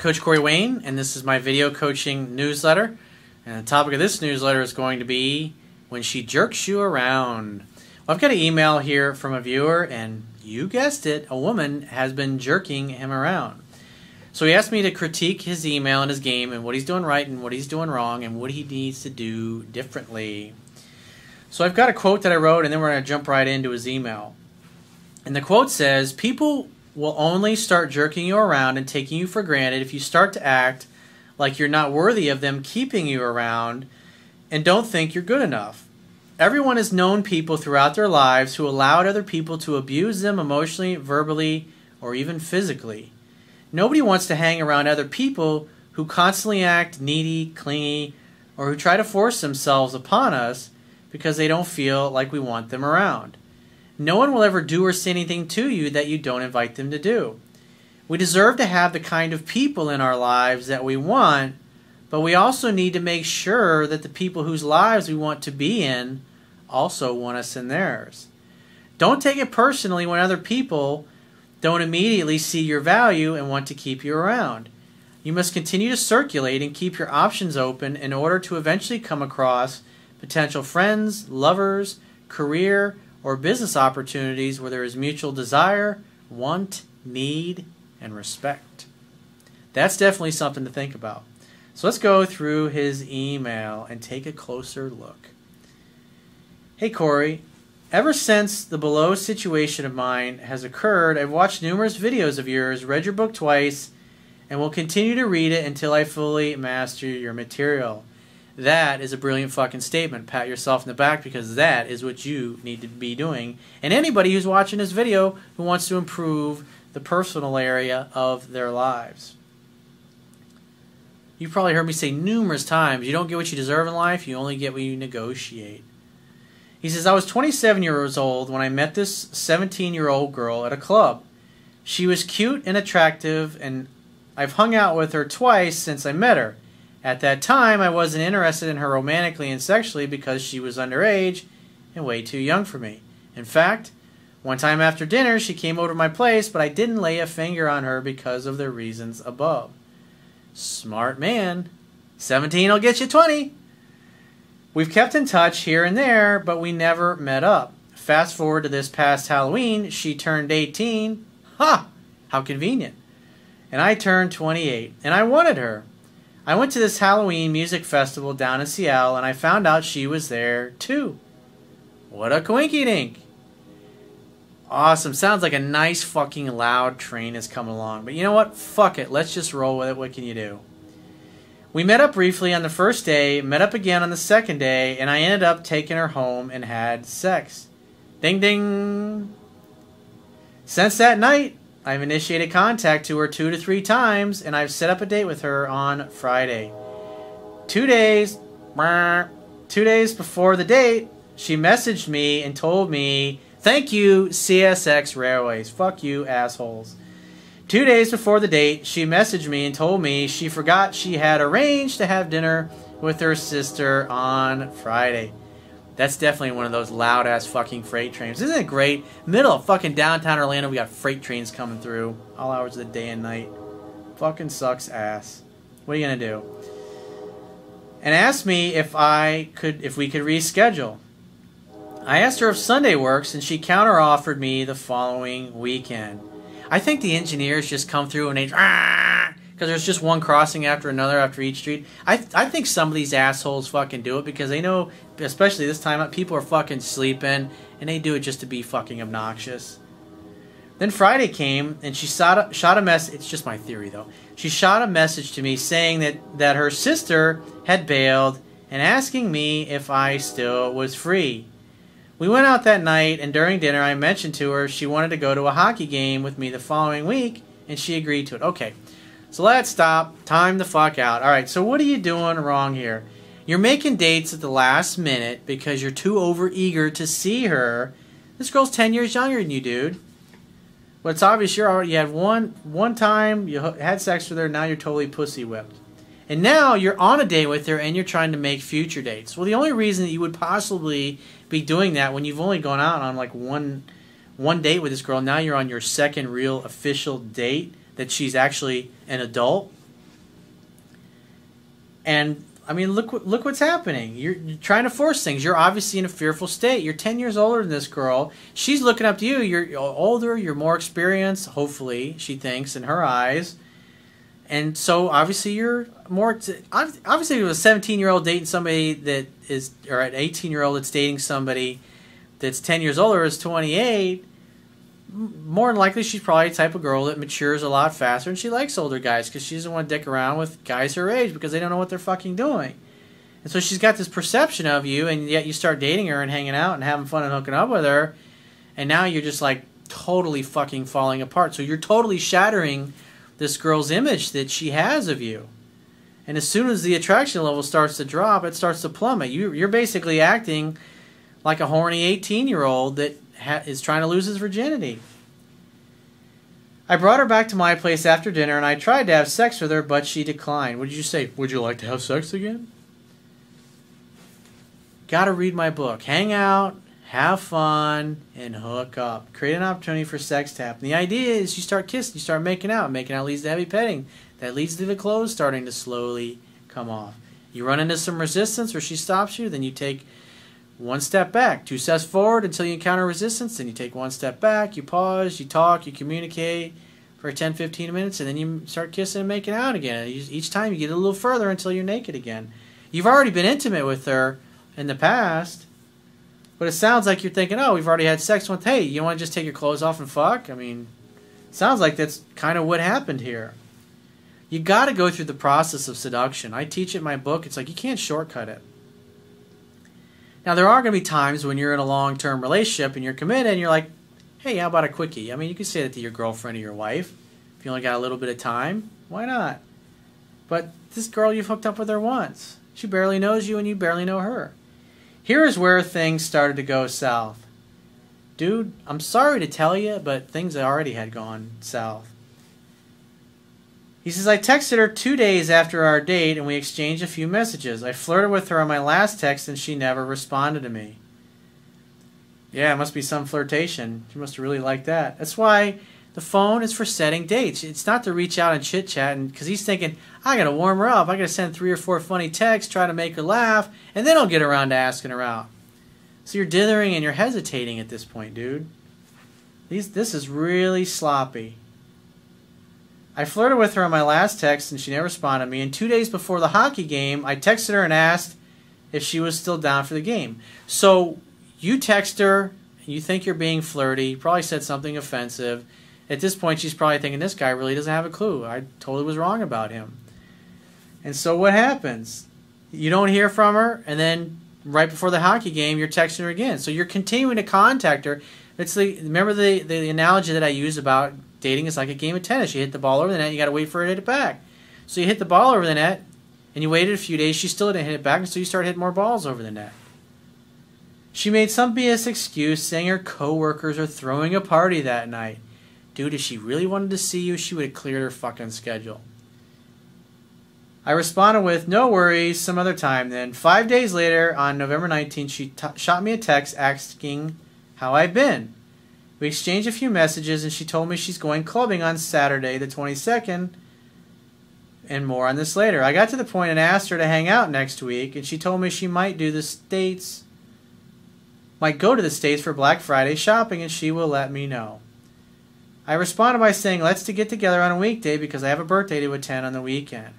Coach Corey Wayne, and this is my video coaching newsletter. And the topic of this newsletter is going to be when she jerks you around. Well, I've got an email here from a viewer, and you guessed it, a woman has been jerking him around. So he asked me to critique his email and his game and what he's doing right and what he's doing wrong and what he needs to do differently. So I've got a quote that I wrote, and then we're going to jump right into his email. And the quote says, "People will only start jerking you around and taking you for granted if you start to act like you're not worthy of them keeping you around and don't think you're good enough. Everyone has known people throughout their lives who allowed other people to abuse them emotionally, verbally, or even physically. Nobody wants to hang around other people who constantly act needy, clingy, or who try to force themselves upon us because they don't feel like we want them around. No one will ever do or say anything to you that you don't invite them to do. We deserve to have the kind of people in our lives that we want, but we also need to make sure that the people whose lives we want to be in also want us in theirs. Don't take it personally when other people don't immediately see your value and want to keep you around. You must continue to circulate and keep your options open in order to eventually come across potential friends, lovers, career, or business opportunities where there is mutual desire, want, need, and respect." That's definitely something to think about. So let's go through his email and take a closer look. "Hey Corey, ever since the below situation of mine has occurred, I've watched numerous videos of yours, read your book twice, and will continue to read it until I fully master your material." That is a brilliant fucking statement. Pat yourself in the back, because that is what you need to be doing. And anybody who's watching this video who wants to improve the personal area of their lives. You've probably heard me say numerous times, you don't get what you deserve in life, you only get what you negotiate. He says, "I was 27 years old when I met this 17-year-old girl at a club. She was cute and attractive, and I've hung out with her twice since I met her. At that time, I wasn't interested in her romantically and sexually because she was underage and way too young for me. In fact, one time after dinner, she came over to my place, but I didn't lay a finger on her because of the reasons above." Smart man. 17 will get you 20. "We've kept in touch here and there, but we never met up. Fast forward to this past Halloween, she turned 18. Ha! How convenient. And I turned 28, and I wanted her. I went to this Halloween music festival down in Seattle, and I found out she was there too. What a coinky-dink. Awesome. Sounds like a nice fucking loud train is coming along. But you know what? Fuck it. Let's just roll with it. What can you do? We met up briefly on the first day, met up again on the second day, and I ended up taking her home and had sex. Ding ding. Since that night, I've initiated contact to her 2 to 3 times, and I've set up a date with her on Friday. 2 days before the date, she messaged me and told me, "Thank you, CSX Railways." Fuck you, assholes. 2 days before the date, she messaged me and told me she forgot she had arranged to have dinner with her sister on Friday. That's definitely one of those loud-ass fucking freight trains. Isn't it great? Middle of fucking downtown Orlando, we got freight trains coming through all hours of the day and night. Fucking sucks ass. What are you gonna do? And asked me if we could reschedule. I asked her if Sunday works, and she counter-offered me the following weekend. I think the engineers just come through and they, because there's just one crossing after another after each street. I think some of these assholes fucking do it because they know, especially this time, people are fucking sleeping, and they do it just to be fucking obnoxious. Then Friday came, and she shot a message. It's just my theory, though. She shot a message to me saying that her sister had bailed and asking me if I still was free. We went out that night, and during dinner I mentioned to her she wanted to go to a hockey game with me the following week, and she agreed to it. Okay, so let's stop. Time the fuck out. Alright, so what are you doing wrong here? You're making dates at the last minute because you're too overeager to see her. This girl's 10 years younger than you, dude. But it's obvious you had one time, you had sex with her, now you're totally pussy whipped. And now you're on a date with her and you're trying to make future dates. Well, the only reason that you would possibly be doing that when you've only gone out on like one date with this girl, now you're on your second real official date, that she's actually an adult, And I mean, look what's happening. You're trying to force things. You're obviously in a fearful state. You're 10 years older than this girl. She's looking up to you. You're older. You're more experienced. Hopefully, she thinks in her eyes. And so obviously you're more. Obviously, if it was a 17-year-old dating somebody that is, or an 18-year-old that's dating somebody that's 10 years older is 28. More than likely, she's probably the type of girl that matures a lot faster, and she likes older guys because she doesn't want to dick around with guys her age because they don't know what they're fucking doing. And so she's got this perception of you, and yet you start dating her and hanging out and having fun and hooking up with her, and now you're just like totally fucking falling apart. So you're totally shattering this girl's image that she has of you. And as soon as the attraction level starts to drop, it starts to plummet. You're basically acting like a horny 18-year-old that is trying to lose his virginity. I brought her back to my place after dinner, and I tried to have sex with her, but she declined. What did you say? Would you like to have sex again? Gotta read my book. Hang out, have fun, and hook up. Create an opportunity for sex tap. And the idea is you start kissing, you start making out. Making out leads to heavy petting. That leads to the clothes starting to slowly come off. You run into some resistance, or she stops you, then you take one step back, 2 steps forward until you encounter resistance, then you take 1 step back, you pause, you talk, you communicate for 10-15 minutes, and then you start kissing and making out again. Each time you get a little further until you're naked again. You've already been intimate with her in the past, but it sounds like you're thinking, oh, we've already had sex once. Hey, you want to just take your clothes off and fuck? I mean, it sounds like that's kind of what happened here. You got to go through the process of seduction. I teach it in my book. It's like you can't shortcut it. Now, there are going to be times when you're in a long-term relationship and you're committed and you're like, hey, how about a quickie? I mean, you can say that to your girlfriend or your wife. If you only got a little bit of time, why not? But this girl, you've hooked up with her once. She barely knows you and you barely know her. Here is where things started to go south. Dude, I'm sorry to tell you, but things already had gone south. He says, I texted her 2 days after our date and we exchanged a few messages. I flirted with her on my last text and she never responded to me. Yeah, it must be some flirtation. She must have really liked that. That's why the phone is for setting dates. It's not to reach out and chit-chat, because he's thinking, I got to warm her up. I got to send 3 or 4 funny texts, try to make her laugh, and then I'll get around to asking her out. So you're dithering and you're hesitating at this point, dude. This is really sloppy. I flirted with her on my last text and she never responded to me. And 2 days before the hockey game, I texted her and asked if she was still down for the game. So you text her, you think you're being flirty, you probably said something offensive. At this point, she's probably thinking, this guy really doesn't have a clue. I totally was wrong about him. And so what happens? You don't hear from her, and then right before the hockey game, you're texting her again. So you're continuing to contact her. Remember the analogy that I use about dating is like a game of tennis. You hit the ball over the net, you got to wait for her to hit it back. So you hit the ball over the net, and you waited a few days, she still didn't hit it back, and so you start hitting more balls over the net. She made some BS excuse saying her coworkers are throwing a party that night. Dude, if she really wanted to see you, she would have cleared her fucking schedule. I responded with, no worries, some other time then. 5 days later, on November 19th, she shot me a text asking how I've been. We exchanged a few messages, and she told me she's going clubbing on Saturday, the 22nd, and more on this later. I got to the point and asked her to hang out next week, and she told me she might go to the States for Black Friday shopping, and she will let me know. I responded by saying, let's get together on a weekday because I have a birthday to attend on the weekend.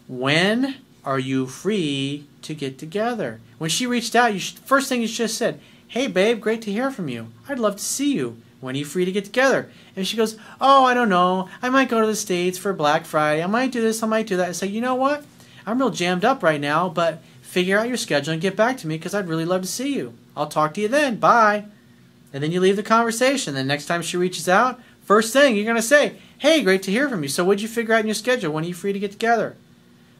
When are you free to get together? When she reached out, first thing you should have said, hey babe, great to hear from you. I'd love to see you. When are you free to get together? And she goes, oh, I don't know. I might go to the States for Black Friday. I might do this, I might do that. I say, you know what? I'm real jammed up right now, but figure out your schedule and get back to me because I'd really love to see you. I'll talk to you then. Bye. And then you leave the conversation. Then next time she reaches out, first thing you're going to say, hey, great to hear from you. So what'd you figure out in your schedule? When are you free to get together?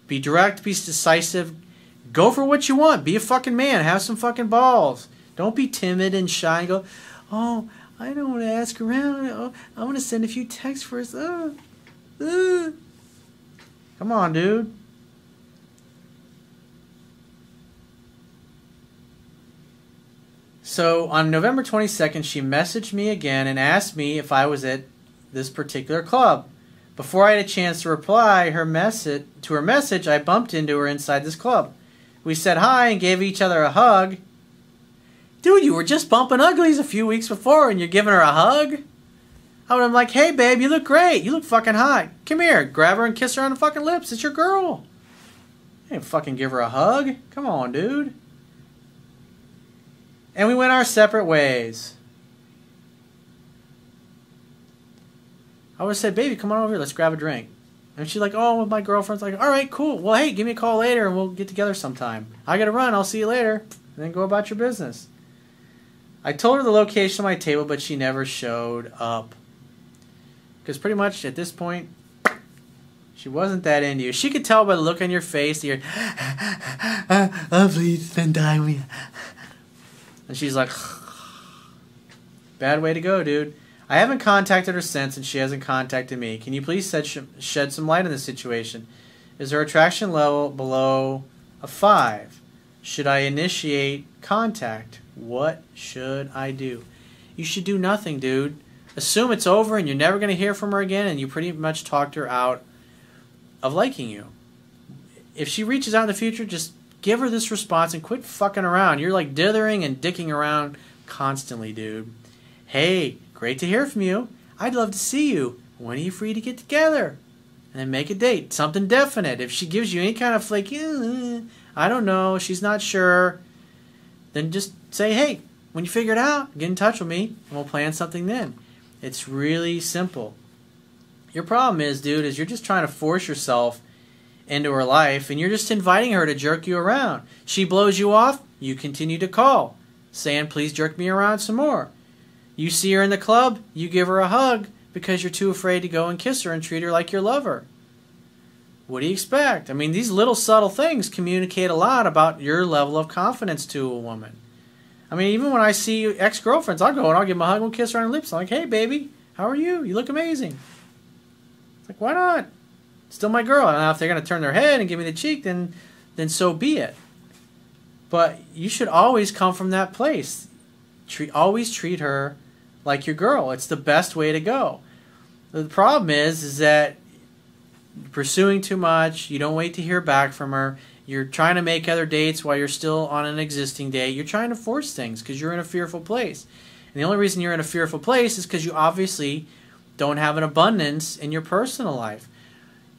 Be direct, be decisive. Go for what you want. Be a fucking man. Have some fucking balls. Don't be timid and shy and go, oh, I don't want to ask around. Oh, I want to send a few texts first. Come on, dude. So on November 22nd, she messaged me again and asked me if I was at this particular club. Before I had a chance to reply her message, I bumped into her inside this club. We said hi and gave each other a hug. Dude, you were just bumping uglies a few weeks before and you're giving her a hug? I would have been like, hey babe, you look great. You look fucking hot. Come here, grab her and kiss her on the fucking lips. It's your girl. You ain't fucking give her a hug. Come on, dude. And we went our separate ways. I would have said, baby, come on over here. Let's grab a drink. And she's like, oh, with my girlfriend's like, all right, cool. Well, hey, give me a call later and we'll get together sometime. I got to run. I'll see you later. And then go about your business. I told her the location of my table, but she never showed up. Because pretty much at this point, she wasn't that into you. She could tell by the look on your face that you're, oh, please spend time with me. And she's like, bad way to go, dude. I haven't contacted her since, and she hasn't contacted me. Can you please shed some light on this situation? Is her attraction level below a 5? Should I initiate contact? What should I do? You should do nothing, dude. Assume it's over and you're never going to hear from her again, and you pretty much talked her out of liking you. If she reaches out in the future, just give her this response and quit fucking around. You're like dithering and dicking around constantly, dude. Hey, great to hear from you. I'd love to see you. When are you free to get together? And then make a date. Something definite. If she gives you any kind of flaky, I don't know, she's not sure, then just say, hey, when you figure it out, get in touch with me and we'll plan something then. It's really simple. Your problem is, dude, is you're just trying to force yourself into her life and you're just inviting her to jerk you around. She blows you off, you continue to call, saying, please jerk me around some more. You see her in the club, you give her a hug because you're too afraid to go and kiss her and treat her like your lover. What do you expect? I mean, these little subtle things communicate a lot about your level of confidence to a woman. I mean, even when I see ex-girlfriends, I'll go and I'll give them a hug and kiss her on the lips. I'm like, hey, baby, how are you? You look amazing. It's like, why not? Still my girl. And now if they're going to turn their head and give me the cheek, then so be it. But you should always come from that place. Always treat her like your girl. It's the best way to go. The problem is that you're pursuing too much. You don't wait to hear back from her. You're trying to make other dates while you're still on an existing date. You're trying to force things because you're in a fearful place. And the only reason you're in a fearful place is because you obviously don't have an abundance in your personal life.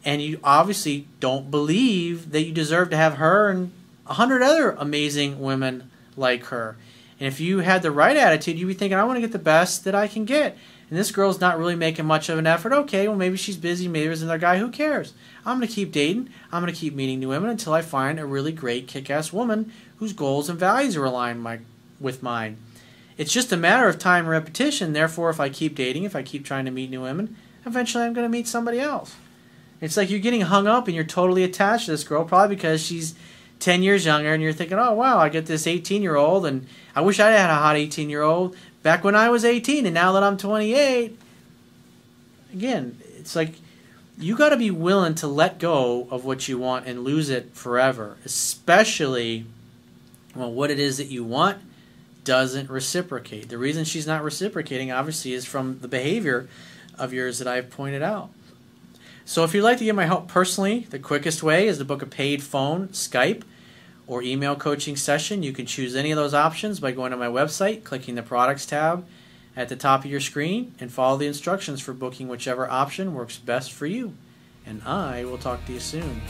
And you obviously don't believe that you deserve to have her and 100 other amazing women like her. And if you had the right attitude, you'd be thinking, I want to get the best that I can get. And this girl's not really making much of an effort. Okay, well, maybe she's busy. Maybe there's another guy. Who cares? I'm going to keep dating. I'm going to keep meeting new women until I find a really great kick-ass woman whose goals and values are aligned with mine. It's just a matter of time and repetition. Therefore, if I keep dating, if I keep trying to meet new women, eventually I'm going to meet somebody else. It's like you're getting hung up and you're totally attached to this girl, probably because she's 10 years younger, and you're thinking, oh, wow, I get this 18-year-old, and I wish I had a hot 18-year-old back when I was 18, and now that I'm 28. Again, it's like you got to be willing to let go of what you want and lose it forever, especially when what it is that you want doesn't reciprocate. The reason she's not reciprocating, obviously, is from the behavior of yours that I've pointed out. So if you'd like to get my help personally, the quickest way is to book a paid phone, Skype, or email coaching session. You can choose any of those options by going to my website, clicking the Products tab at the top of your screen, and follow the instructions for booking whichever option works best for you. And I will talk to you soon.